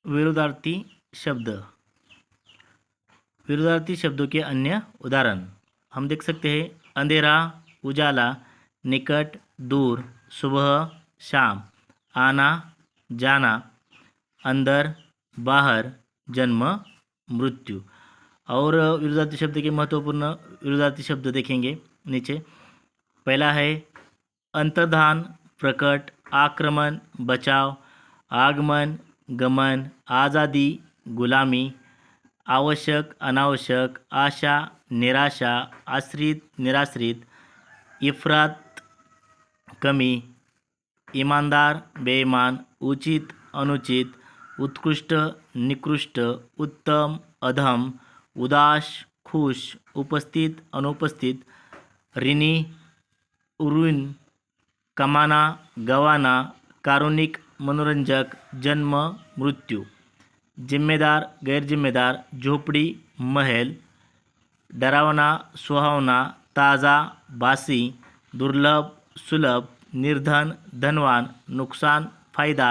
विरुद्धार्थी शब्द। विरुद्धार्थी शब्दों के अन्य उदाहरण हम देख सकते हैं। अंधेरा, उजाला, निकट, दूर, सुबह, शाम, आना, जाना, अंदर, बाहर, जन्म, मृत्यु। और विरुद्धार्थी शब्द के महत्वपूर्ण विरुद्धार्थी शब्द देखेंगे नीचे। पहला है अंतर्धान, प्रकट, आक्रमण, बचाव, आगमन, गमन, आज़ादी, गुलामी, आवश्यक, अनावश्यक, आशा, निराशा, आश्रित, निराश्रित, इफरात, कमी, ईमानदार, बेईमान, उचित, अनुचित, उत्कृष्ट, निकृष्ट, उत्तम, अधम, उदास, खुश, उपस्थित, अनुपस्थित, ऋणी, ऋण, कमाना, गवाना, कारुणिक, मनोरंजक, जन्म, मृत्यू, जिम्मेदार, गैरजिम्मेदार, झोपड़ी, महल, डरावना, सुहावना, ताज़ा, बासी, दुर्लभ, सुलभ, निर्धन, धनवान, नुकसान, फायदा,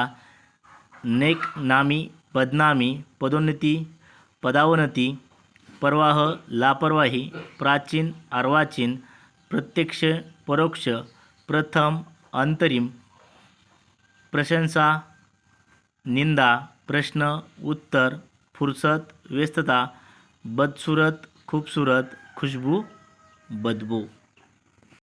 नेक, नामी, बदनामी, पदोन्नति, पदावनति, प्रवाह, लापरवाही, प्राचीन, अर्वाचीन, प्रत्यक्ष, परोक्ष, प्रथम, अंतरिम, प्रशंसा, निंदा, प्रश्न, उत्तर, फुर्सत, व्यस्तता, बदसूरत, खूबसूरत, खुशबू, बदबू।